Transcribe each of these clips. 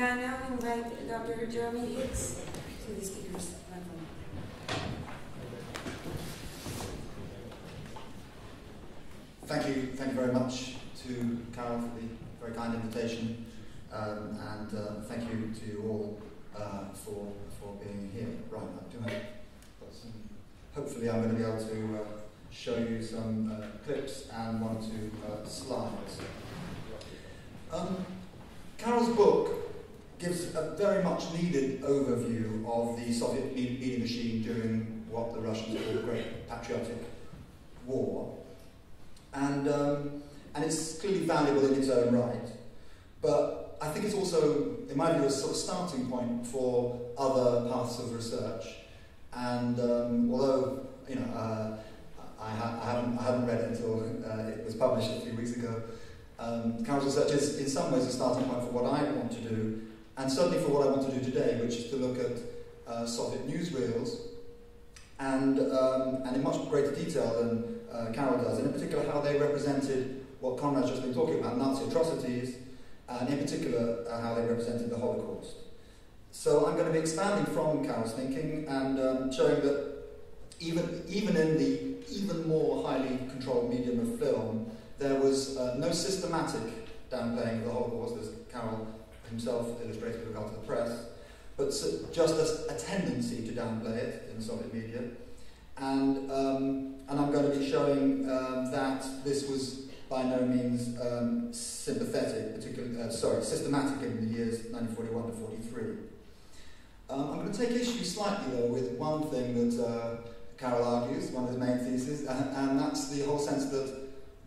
now invite Dr. Jeremy Hicks to the speaker's platform. Thank you very much to Carol for the very kind invitation, and thank you to you all for being here. Right, hopefully I'm going to be able to show you some clips and one or two slides. Carol's book gives a very much needed overview of the Soviet media machine during what the Russians call the Great Patriotic War. And it's clearly valuable in its own right, but I think it's also, in my view, a sort of starting point for other paths of research. And although I haven't read it until it was published a few weeks ago, Carol's research is in some ways a starting point for what I want to do, and certainly for what I want to do today, which is to look at Soviet newsreels, and in much greater detail than Carol does, and in particular how they represented what Conrad's just been talking about, Nazi atrocities, and in particular how they represented the Holocaust. So I'm going to be expanding from Carol's thinking and showing that even in the even more highly controlled medium of film, there was no systematic downplaying of the Holocaust, as Carol himself illustrated with regard to the press, but just as a tendency to downplay it in the Soviet media. And I'm going to be showing that this was by no means systematic in the years 1941 to 43. I'm going to take issue slightly, though, with one thing that Carol argues, one of his main theses, and that's the whole sense that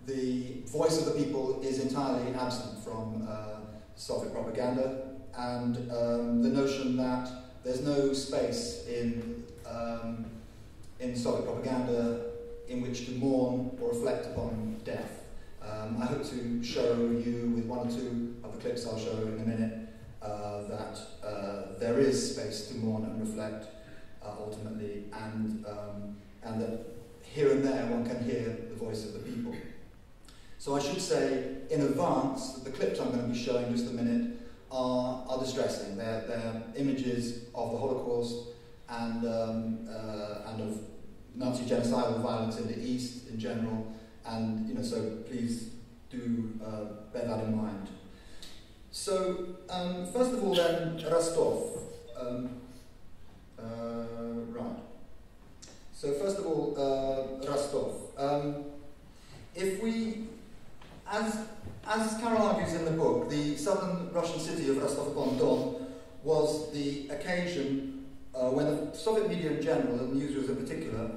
the voice of the people is entirely absent from Soviet propaganda, and the notion that there's no space in Soviet propaganda in which to mourn or reflect upon death. I hope to show you with one or two of the clips I'll show in a minute that there is space to mourn and reflect ultimately, and that here and there one can hear the voice of the people. So I should say in advance that the clips I'm going to be showing just a minute are distressing. They're images of the Holocaust and of Nazi genocidal violence in the East in general, and so please do bear that in mind. So first of all, then Rostov. Right. So first of all, Rostov. If we, as Carol argues in the book, the southern Russian city of Rostov-on-Don was the occasion when the Soviet media in general, and newsreels in particular,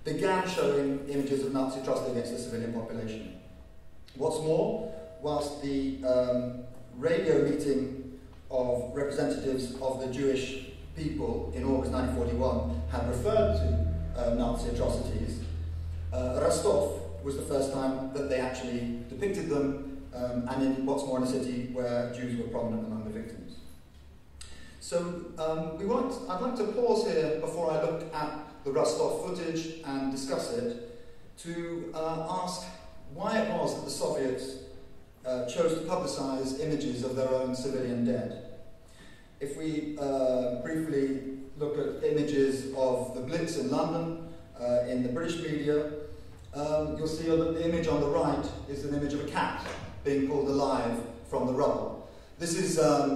began showing images of Nazi atrocity against the civilian population. What's more, whilst the radio meeting of representatives of the Jewish people in August 1941 had referred to Nazi atrocities, Rostov was the first time that they actually depicted them, and in what's more, in a city where Jews were prominent among the victims. So I'd like to pause here before I look at the Rostov footage and discuss it, to ask why it was that the Soviets chose to publicize images of their own civilian dead. If we briefly look at images of the Blitz in London in the British media, you'll see that the image on the right is an image of a cat being pulled alive from the rubble. This is a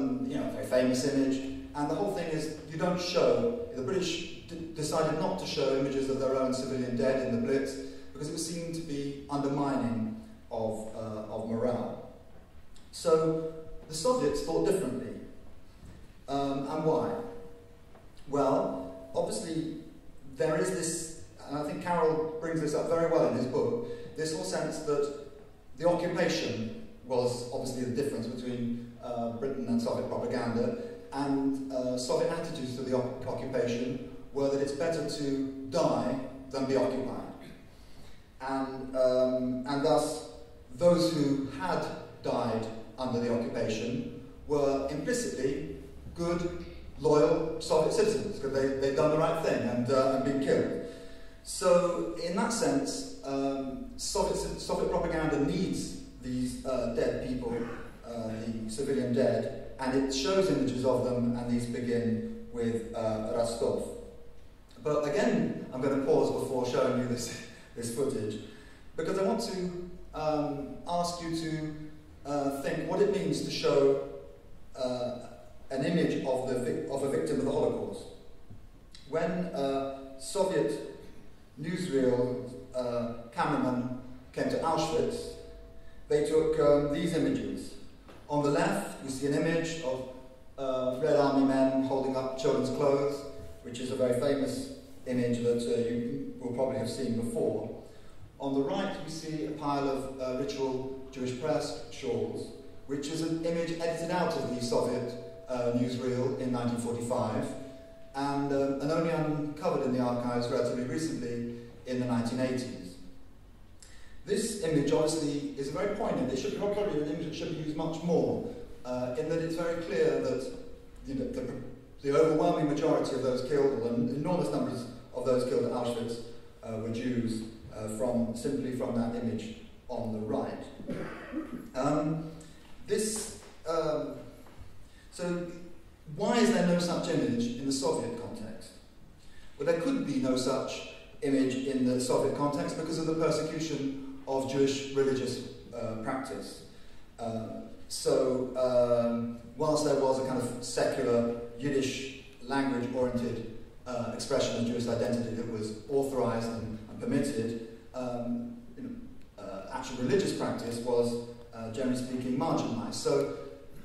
very famous image, and the whole thing is you don't show, the British decided not to show images of their own civilian dead in the Blitz because it was seen to be undermining of morale. So the Soviets thought differently. And why? Well, obviously there is this, and I think Carol brings this up very well in his book, this whole sense that the occupation was obviously the difference between Britain and Soviet propaganda, and Soviet attitudes to the occupation were that it's better to die than be occupied. And thus, those who had died under the occupation were implicitly good, loyal Soviet citizens, because they'd done the right thing and been killed. So, in that sense, Soviet propaganda needs these dead people, the civilian dead, and it shows images of them, and these begin with Rostov. But again, I'm going to pause before showing you this footage, because I want to ask you to think what it means to show an image of a victim of the Holocaust. When Soviet Newsreel cameraman came to Auschwitz, they took these images. On the left, we see an image of Red Army men holding up children's clothes, which is a very famous image that you will probably have seen before. On the right, we see a pile of ritual Jewish press shawls, which is an image edited out of the Soviet newsreel in 1945, and only uncovered in the archives relatively recently in the 1980s. This image obviously is very poignant. It should probably an image that should be used much more, in that it's very clear that the overwhelming majority of those killed, and enormous numbers of those killed at Auschwitz, were Jews, simply from that image on the right. So why is there no such image in the Soviet context? Well, there could be no such image in the Soviet context because of the persecution of Jewish religious practice. Whilst there was a kind of secular Yiddish language-oriented expression of Jewish identity that was authorized and permitted, actual religious practice was, generally speaking, marginalized. So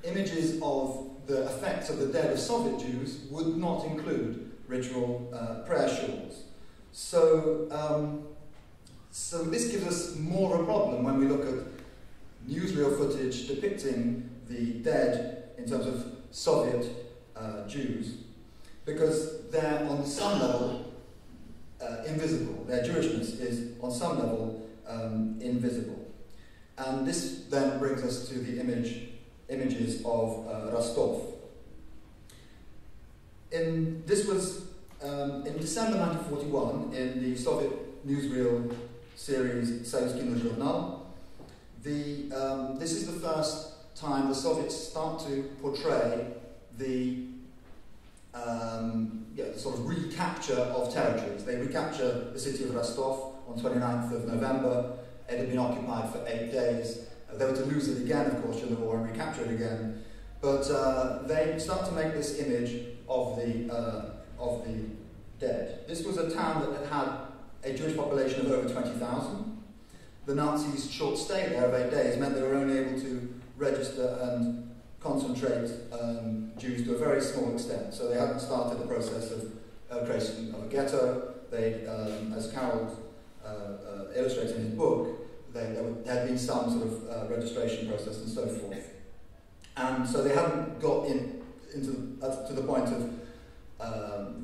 images of the effects of the dead of Soviet Jews would not include ritual prayer shawls. So this gives us more of a problem when we look at newsreel footage depicting the dead in terms of Soviet Jews, because they're on some level invisible. Their Jewishness is on some level invisible. And this then brings us to the images of Rostov. This was in December 1941 in the Soviet newsreel series Sovetski Journal. This is the first time the Soviets start to portray the sort of recapture of territories. They recapture the city of Rostov on 29th of November. It had been occupied for 8 days. They were to lose it again, of course, during the war and recapture it again. But they start to make this image of the dead. This was a town that had a Jewish population of over 20,000. The Nazis' short stay there of 8 days meant they were only able to register and concentrate Jews to a very small extent. So they hadn't started the process of creation of a ghetto. They, as Carol illustrates in his book, there had been some sort of registration process and so forth. And so they hadn't got to the point of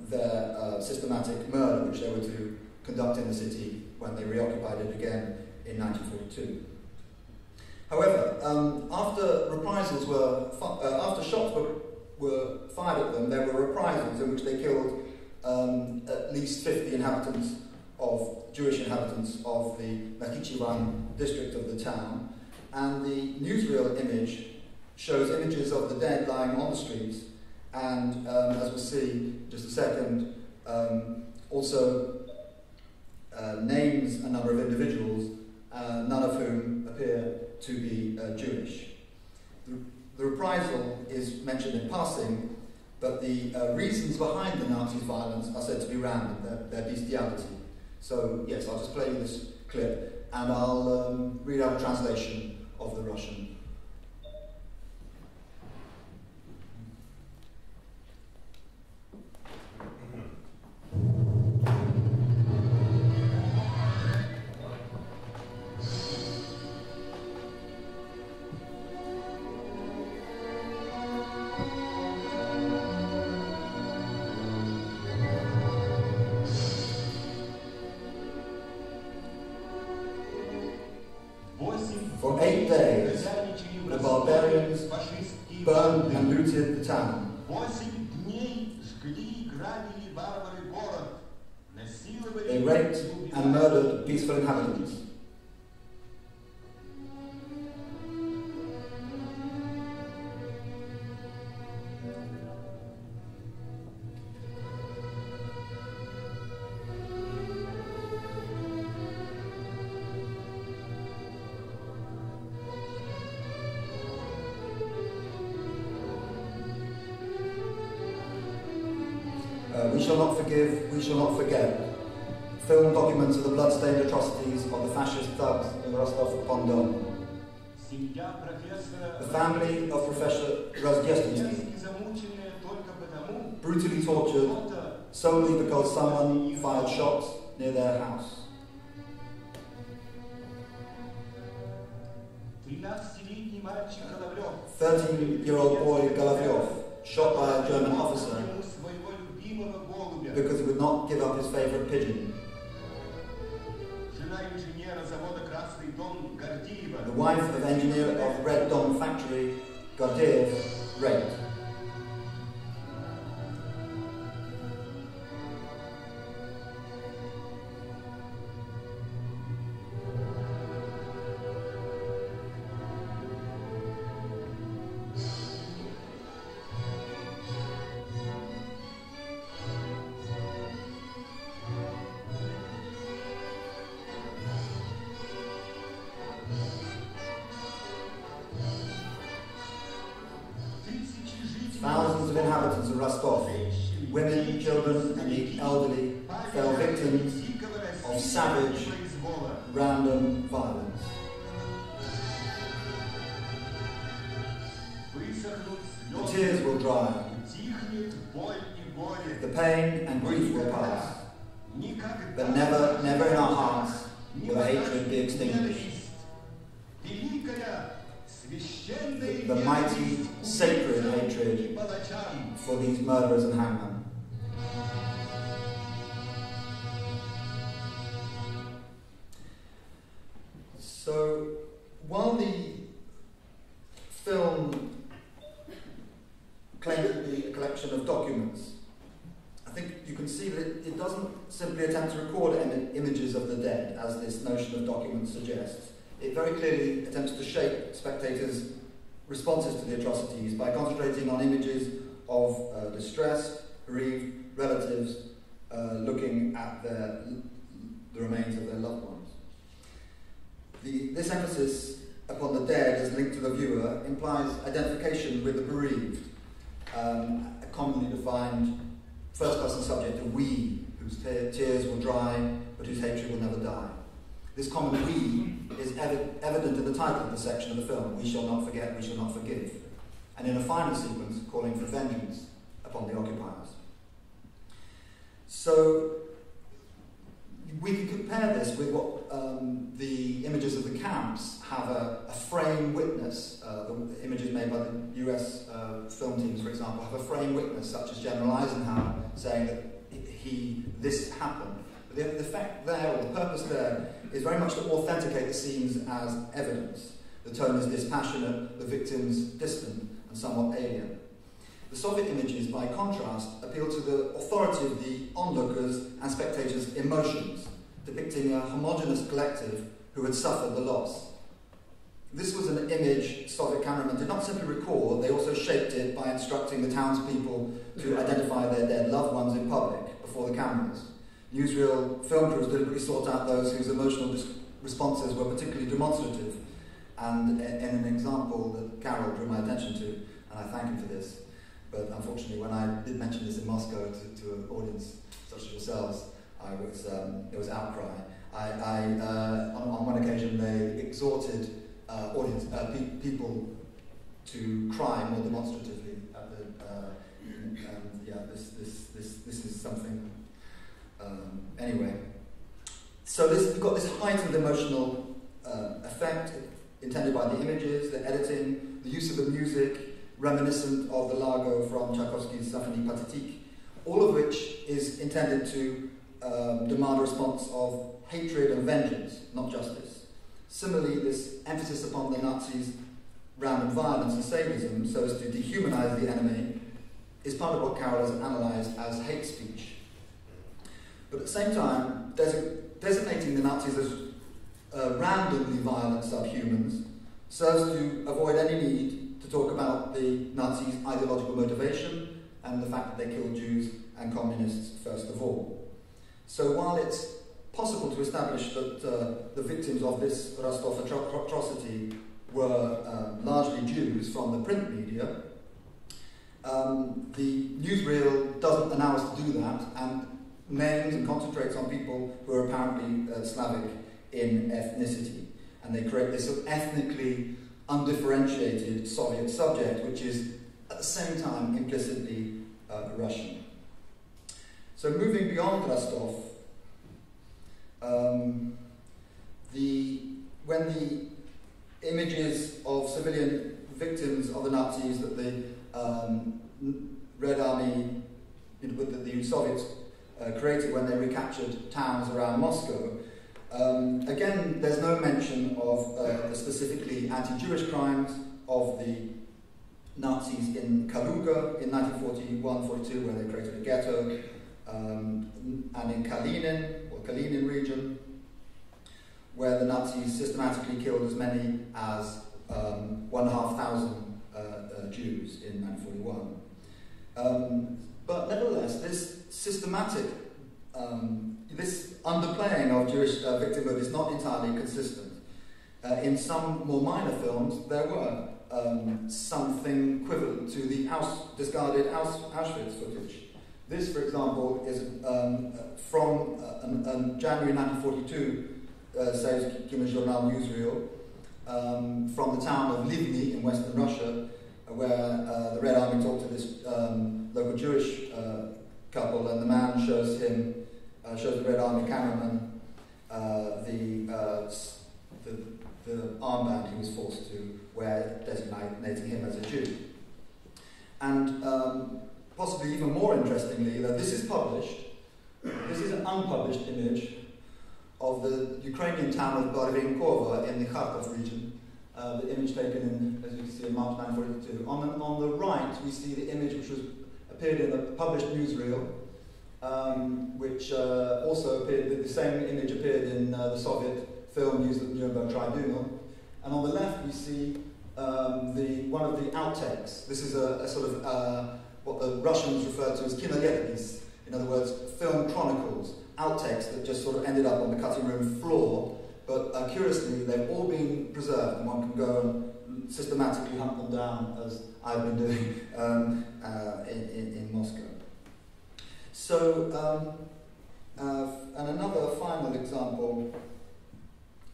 their systematic murder, which they were to conduct in the city when they reoccupied it again in 1942. However, after shots were fired at them, there were reprisals in which they killed at least 50 Jewish inhabitants of the Nakhichevan district of the town, and the newsreel image shows images of the dead lying on the streets, and as we'll see in just a second, also names a number of individuals, none of whom appear to be Jewish. The reprisal is mentioned in passing, but the reasons behind the Nazis' violence are said to be random, their bestiality. So, yes, I'll just play you this clip, and I'll read out a translation of the Russian. For 8 days, the barbarians burned and looted the town. They raped and murdered peaceful inhabitants. shall not forgive, we shall not forget. Film documents of the blood-stained atrocities of the fascist thugs in Rostov-on-Don. The family of Professor Rozhdestensky, brutally tortured solely because someone fired shots near their house. 13-year-old boy Golavyov, shot by a German officer because he would not give up his favorite pigeon. The wife of engineer of Red Dom factory, Gordeev, raped. Thousands of inhabitants of Rostov, women, children and the elderly, fell victims of savage, random violence. The tears will dry, the pain and grief will pass, but never, never in our hearts will the hatred be extinguished. The mighty, sacred hatred for these murderers and hangmen. So, while the film claims to be a collection of documents, I think you can see that it doesn't simply attempt to record images of the dead, as this notion of document suggests. It very clearly attempts to shape spectators' responses to the atrocities by concentrating on images of distressed, bereaved relatives looking at the remains of their loved ones. This emphasis upon the dead as linked to the viewer implies identification with the bereaved, a commonly defined first-person subject, a we, whose tears will dry, but whose hatred will never die. This common we is evident in the title of the section of the film, We Shall Not Forget, We Shall Not Forgive, and in a final sequence calling for vengeance upon the occupiers. So we can compare this with what the images of the camps have a frame witness. The images made by the US film teams, for example, have a frame witness, such as General Eisenhower saying that this happened. The effect there, or the purpose there, is very much to authenticate the scenes as evidence. The tone is dispassionate, the victims distant and somewhat alien. The Soviet images, by contrast, appeal to the authority of the onlookers and spectators' emotions, depicting a homogeneous collective who had suffered the loss. This was an image Soviet cameramen did not simply record, they also shaped it by instructing the townspeople to identify their dead loved ones in public before the cameras. Newsreel film crews deliberately sought out those whose emotional responses were particularly demonstrative, and in an example that Carol drew my attention to, and I thank him for this, but unfortunately when I did mention this in Moscow to an audience such as yourselves, there was outcry. On one occasion they exhorted people to cry more demonstratively at and yeah, this is something. Anyway, so we've got this heightened emotional effect intended by the images, the editing, the use of the music, reminiscent of the Largo from Tchaikovsky's Symphonie Pathétique, all of which is intended to demand a response of hatred and vengeance, not justice. Similarly, this emphasis upon the Nazis' random violence and sadism so as to dehumanize the enemy is part of what Carol has analysed as hate speech. But at the same time, designating the Nazis as randomly violent subhumans serves to avoid any need to talk about the Nazis' ideological motivation and the fact that they killed Jews and communists first of all. So while it's possible to establish that the victims of this Rostov atrocity were largely Jews from the print media, The newsreel doesn't allow us to do that, and names and concentrates on people who are apparently Slavic in ethnicity. And they create this sort of ethnically undifferentiated Soviet subject, which is at the same time implicitly Russian. So moving beyond Rostov, when the images of civilian victims of the Nazis that the Red Army, that the Soviets created when they recaptured towns around Moscow, again, there's no mention of the specifically anti-Jewish crimes of the Nazis in Kaluga in 1941-42, where they created a ghetto, and in Kalinin region, where the Nazis systematically killed as many as 1,500 Jews in 1941. But nevertheless, this systematic, this underplaying of Jewish victimhood is not entirely consistent. In some more minor films, there were something equivalent to the discarded Auschwitz footage. This, for example, is from January 1942, says Journal Newsreel, from the town of Livny in western Russia, where the Red Army talked to this local Jewish couple, and the man shows the Red Army cameraman the armband he was forced to wear, designating him as a Jew. And possibly even more interestingly, though this is published, this is an unpublished image of the Ukrainian town of Barvinkova in the Kharkov region. The image taken in, as you can see, in March 1942. On the right, we see the image which appeared in the published newsreel, which also appeared. The same image appeared in the Soviet film used at the Nuremberg Tribunal. And on the left, we see one of the outtakes. This is a sort of what the Russians refer to as kinoletnis, in other words, film chronicles, outtakes that just sort of ended up on the cutting room floor. But curiously, they've all been preserved, and one can go and systematically hunt them down, as I've been doing in Moscow. So, and another final example,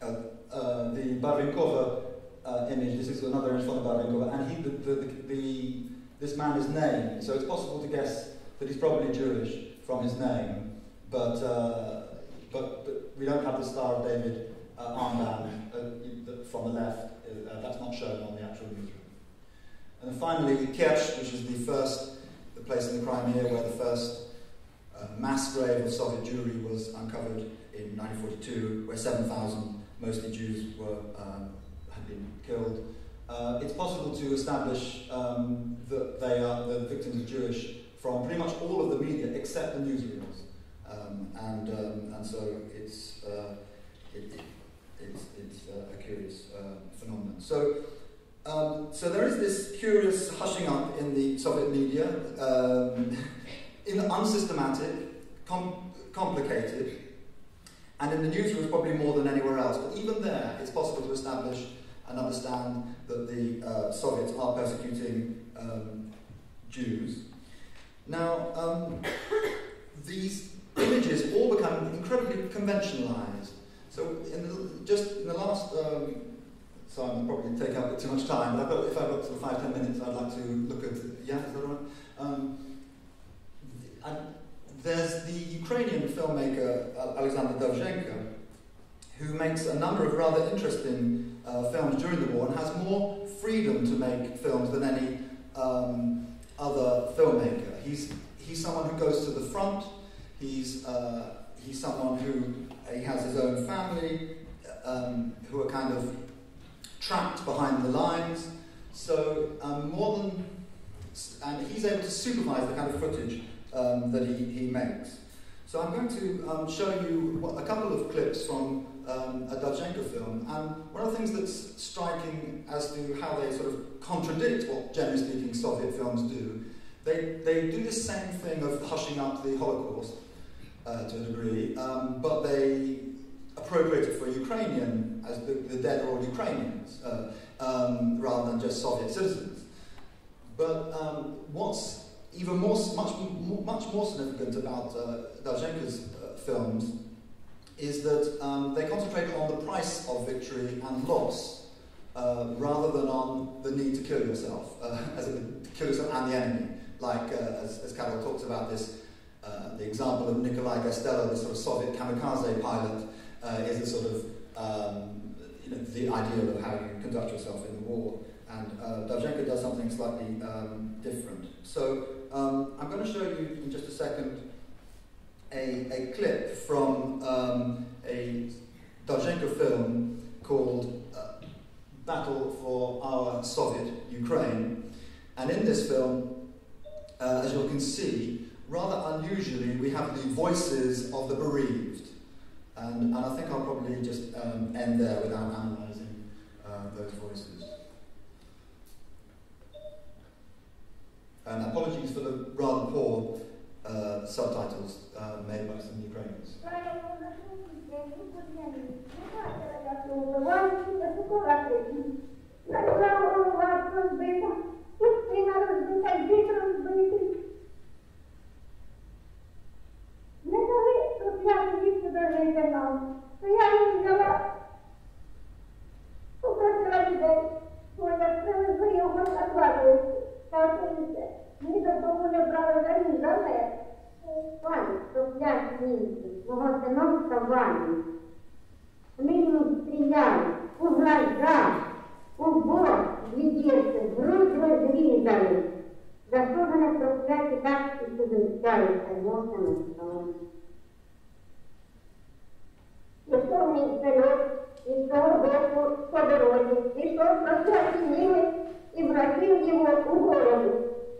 the Barvinkova image. This is another image from the Barvinkova, and this man is named. So it's possible to guess that he's probably Jewish from his name, but we don't have the Star of David armband from the left. That's not shown on the actual newsreel. And then finally, Kerch, which is the place in the Crimea where the first mass grave of Soviet Jewry was uncovered in 1942, where 7,000, mostly Jews, had been killed. It's possible to establish that the victims are Jewish from pretty much all of the media except the newsreels, and so it's a curious phenomenon. So there is this curious hushing up in the Soviet media, unsystematic, complicated, and in the newsrooms probably more than anywhere else. But even there, it's possible to establish and understand that the Soviets are persecuting Jews. Now, these images all become incredibly conventionalized. So just in the last, so I'm probably take up a bit too much time, but if I've got sort of 5-10 minutes, I'd like to look at, yeah, is that all right? There's the Ukrainian filmmaker Alexander Dovzhenko, who makes a number of rather interesting films during the war and has more freedom to make films than any other filmmaker. He's someone who goes to the front. He's someone who he has his own family, who are kind of trapped behind the lines. So and he's able to supervise the kind of footage that he makes. So I'm going to show you a couple of clips from a Dovzhenko film, and one of the things that's striking as to how they sort of contradict what, generally speaking, Soviet films do, they do this same thing of hushing up the Holocaust to a degree, but they appropriate it for Ukrainian, as the dead are all Ukrainians, rather than just Soviet citizens. But what's even much more significant about Davzhenko's films is that they concentrate on the price of victory and loss, rather than on the need to kill yourself, to kill yourself and the enemy. Like, as Carol talks about this, the example of Nikolai Gostelo, the sort of Soviet kamikaze pilot, is a sort of the ideal of how you conduct yourself in the war. And Davzhenko does something slightly different. So I'm going to show you in just a second a clip from a Davzhenko film called Battle for Our Soviet Ukraine. And in this film, as you can see, rather unusually, we have the voices of the bereaved. And I think I'll probably just end there without analysing those voices. And apologies for the rather poor subtitles made by some Ukrainians.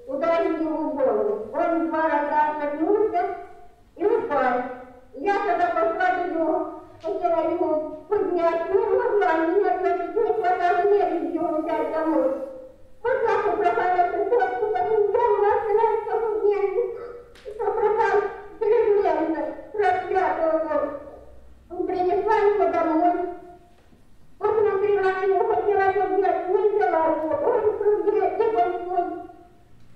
Ударил его в голову. Он 2 раза отвернулся и упал. Я тогда пошла до него, хотела его поднять, не могла, меня значит, не хватало нервов его взять домой. Вот так вот пропала цепочка, потом взяла, остановилась по дневу, что пропал совершенно проклятого. Принесла его домой, посмотрела его, хотела его взять, не взяла его, он в круге, не большой.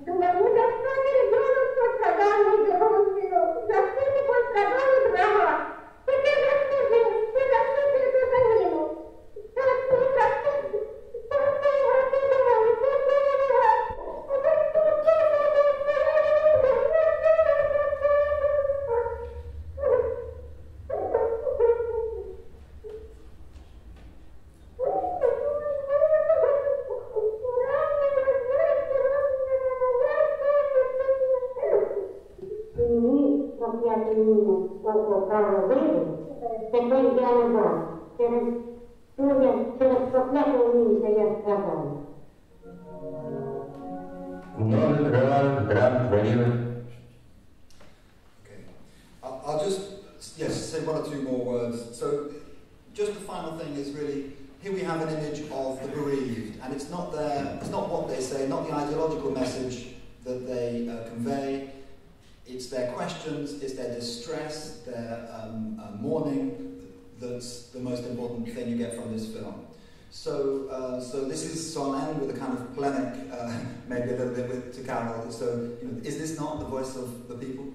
Думаю, ну за что ты, ребенок, пострадал, мой дорогой сынок? За что ты пострадал и дрова? Ты заслужил, ты заслужил эту замину. За что его рассудил? Теперь я не дам. Через проклятую минуту я сказал. Okay. I'll just say 1 or 2 more words. So, just the final thing is really, here we have an image of the bereaved, and it's not what they say, not the ideological message that they convey. It's their questions, it's their distress, their mourning that's the most important thing you get from this film. So I'll end with a kind of polemic, maybe a little bit to Carol. So, is this not the voice of the people?